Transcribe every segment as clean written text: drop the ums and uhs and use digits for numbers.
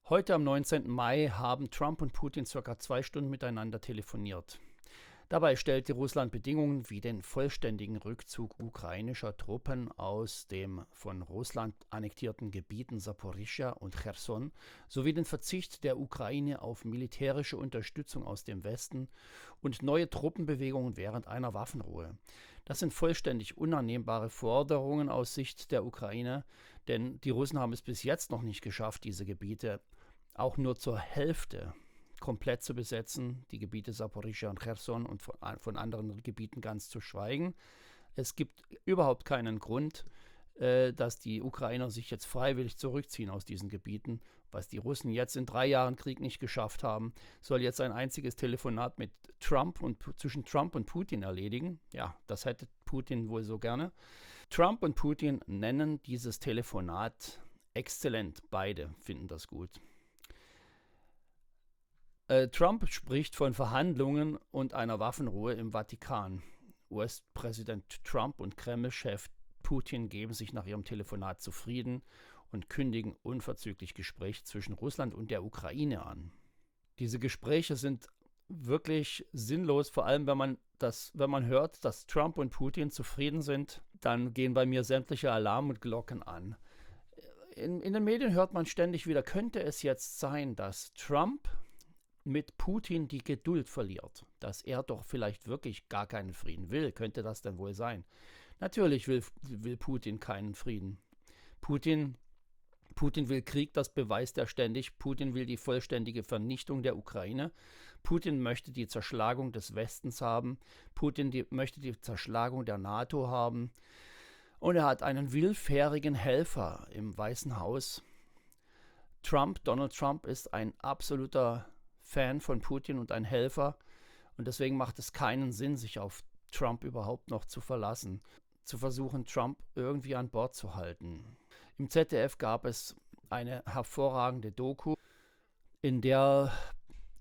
Heute am 19. Mai haben Trump und Putin ca. 2 Stunden miteinander telefoniert. Dabei stellte Russland Bedingungen wie den vollständigen Rückzug ukrainischer Truppen aus den von Russland annektierten Gebieten Saporischschja und Cherson sowie den Verzicht der Ukraine auf militärische Unterstützung aus dem Westen und neue Truppenbewegungen während einer Waffenruhe. Das sind vollständig unannehmbare Forderungen aus Sicht der Ukraine, denn die Russen haben es bis jetzt noch nicht geschafft, diese Gebiete auch nur zur Hälfte komplett zu besetzen, die Gebiete Saporischschja und Cherson, und von anderen Gebieten ganz zu schweigen. Es gibt überhaupt keinen Grund, dass die Ukrainer sich jetzt freiwillig zurückziehen aus diesen Gebieten. Was die Russen jetzt in 3 Jahren Krieg nicht geschafft haben, soll jetzt ein einziges Telefonat mit zwischen Trump und Putin erledigen. Ja, das hätte Putin wohl so gerne. Trump und Putin nennen dieses Telefonat exzellent. Beide finden das gut. Trump spricht von Verhandlungen und einer Waffenruhe im Vatikan. US-Präsident Trump und Kreml-Chef Putin geben sich nach ihrem Telefonat zufrieden und kündigen unverzüglich Gespräche zwischen Russland und der Ukraine an. Diese Gespräche sind wirklich sinnlos, vor allem wenn man hört, dass Trump und Putin zufrieden sind, dann gehen bei mir sämtliche Alarmglocken an. In den Medien hört man ständig wieder, könnte es jetzt sein, dass Trump mit Putin die Geduld verliert, dass er doch vielleicht wirklich gar keinen Frieden will. Könnte das denn wohl sein? Natürlich will Putin keinen Frieden. Putin will Krieg, das beweist er ständig. Putin will die vollständige Vernichtung der Ukraine. Putin möchte die Zerschlagung des Westens haben. Putin möchte die Zerschlagung der NATO haben. Und er hat einen willfährigen Helfer im Weißen Haus. Donald Trump ist ein absoluter Fan von Putin und ein Helfer, und deswegen macht es keinen Sinn, sich auf Trump überhaupt noch zu verlassen, zu versuchen, Trump irgendwie an Bord zu halten. Im ZDF gab es eine hervorragende Doku, in der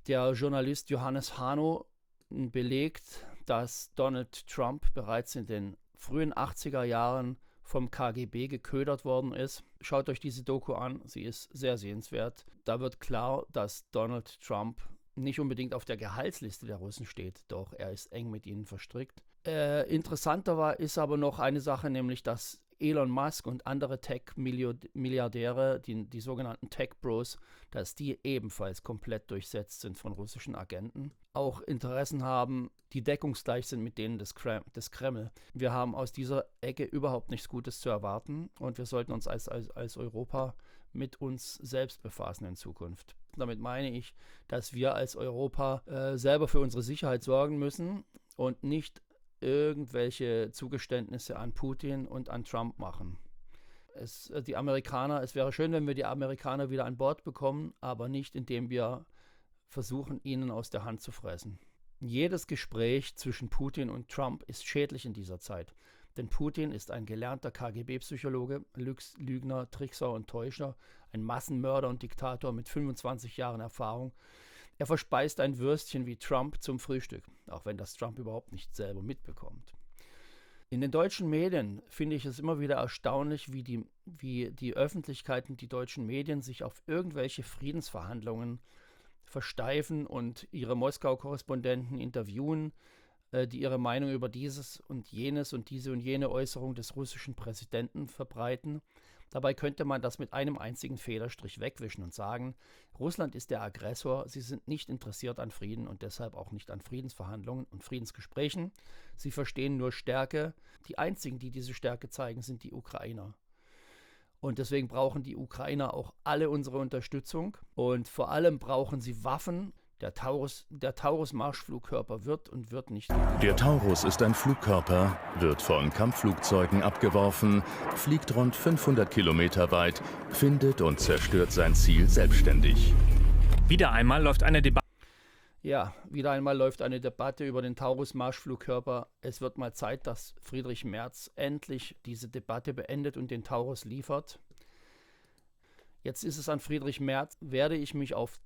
der Journalist Johannes Hano belegt, dass Donald Trump bereits in den frühen 80er Jahren vom KGB geködert worden ist. Schaut euch diese Doku an, sie ist sehr sehenswert. Da wird klar, dass Donald Trump nicht unbedingt auf der Gehaltsliste der Russen steht, doch er ist eng mit ihnen verstrickt. Interessanter ist aber noch eine Sache, nämlich dass Elon Musk und andere Tech-Milliardäre, die sogenannten Tech-Bros, dass die ebenfalls komplett durchsetzt sind von russischen Agenten, auch Interessen haben, die deckungsgleich sind mit denen des Kreml. Wir haben aus dieser Ecke überhaupt nichts Gutes zu erwarten, und wir sollten uns als Europa mit uns selbst befassen in Zukunft. Damit meine ich, dass wir als Europa selber für unsere Sicherheit sorgen müssen und nicht irgendwelche Zugeständnisse an Putin und an Trump machen. Es wäre schön, wenn wir die Amerikaner wieder an Bord bekommen, aber nicht, indem wir versuchen, ihnen aus der Hand zu fressen. Jedes Gespräch zwischen Putin und Trump ist schädlich in dieser Zeit. Denn Putin ist ein gelernter KGB-Psychologe, Lügner, Trickser und Täuscher, ein Massenmörder und Diktator mit 25 Jahren Erfahrung. Er verspeist ein Würstchen wie Trump zum Frühstück, auch wenn das Trump überhaupt nicht selber mitbekommt. In den deutschen Medien finde ich es immer wieder erstaunlich, wie die Öffentlichkeit und die deutschen Medien sich auf irgendwelche Friedensverhandlungen versteifen und ihre Moskau-Korrespondenten interviewen, die ihre Meinung über dieses und jenes und diese und jene Äußerung des russischen Präsidenten verbreiten. Dabei könnte man das mit einem einzigen Federstrich wegwischen und sagen, Russland ist der Aggressor, sie sind nicht interessiert an Frieden und deshalb auch nicht an Friedensverhandlungen und Friedensgesprächen. Sie verstehen nur Stärke. Die einzigen, die diese Stärke zeigen, sind die Ukrainer. Und deswegen brauchen die Ukrainer auch alle unsere Unterstützung, und vor allem brauchen sie Waffen. Der Taurus-Marschflugkörper wird nicht. Der Taurus ist ein Flugkörper, wird von Kampfflugzeugen abgeworfen, fliegt rund 500 Kilometer weit, findet und zerstört sein Ziel selbstständig. Wieder einmal läuft eine Debatte. Ja, wieder einmal läuft eine Debatte über den Taurus-Marschflugkörper. Es wird mal Zeit, dass Friedrich Merz endlich diese Debatte beendet und den Taurus liefert. Jetzt ist es an Friedrich Merz, werde ich mich auf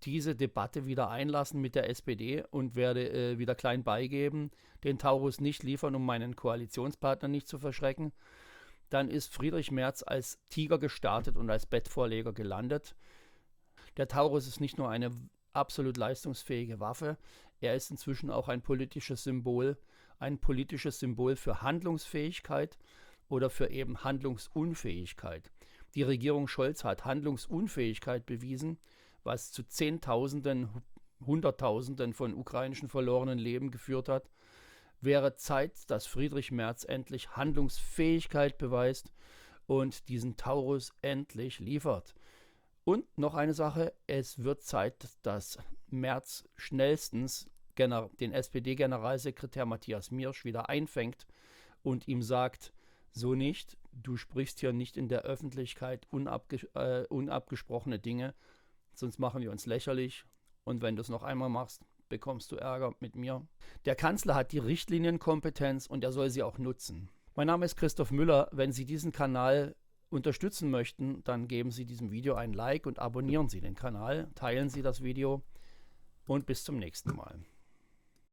diese Debatte wieder einlassen mit der SPD und werde wieder klein beigeben, den Taurus nicht liefern, um meinen Koalitionspartner nicht zu verschrecken. Dann ist Friedrich Merz als Tiger gestartet und als Bettvorleger gelandet. Der Taurus ist nicht nur eine absolut leistungsfähige Waffe, er ist inzwischen auch ein politisches Symbol für Handlungsfähigkeit oder für eben Handlungsunfähigkeit. Die Regierung Scholz hat Handlungsunfähigkeit bewiesen, was zu Zehntausenden, Hunderttausenden von ukrainischen verlorenen Leben geführt hat. Wäre Zeit, dass Friedrich Merz endlich Handlungsfähigkeit beweist und diesen Taurus endlich liefert. Und noch eine Sache, es wird Zeit, dass Merz schnellstens den SPD-Generalsekretär Matthias Miersch wieder einfängt und ihm sagt, so nicht, du sprichst hier nicht in der Öffentlichkeit unabgesprochene Dinge, sonst machen wir uns lächerlich und wenn du es noch einmal machst, bekommst du Ärger mit mir. Der Kanzler hat die Richtlinienkompetenz und er soll sie auch nutzen. Mein Name ist Christoph Müller. Wenn Sie diesen Kanal unterstützen möchten, dann geben Sie diesem Video ein Like und abonnieren Sie den Kanal, teilen Sie das Video und bis zum nächsten Mal.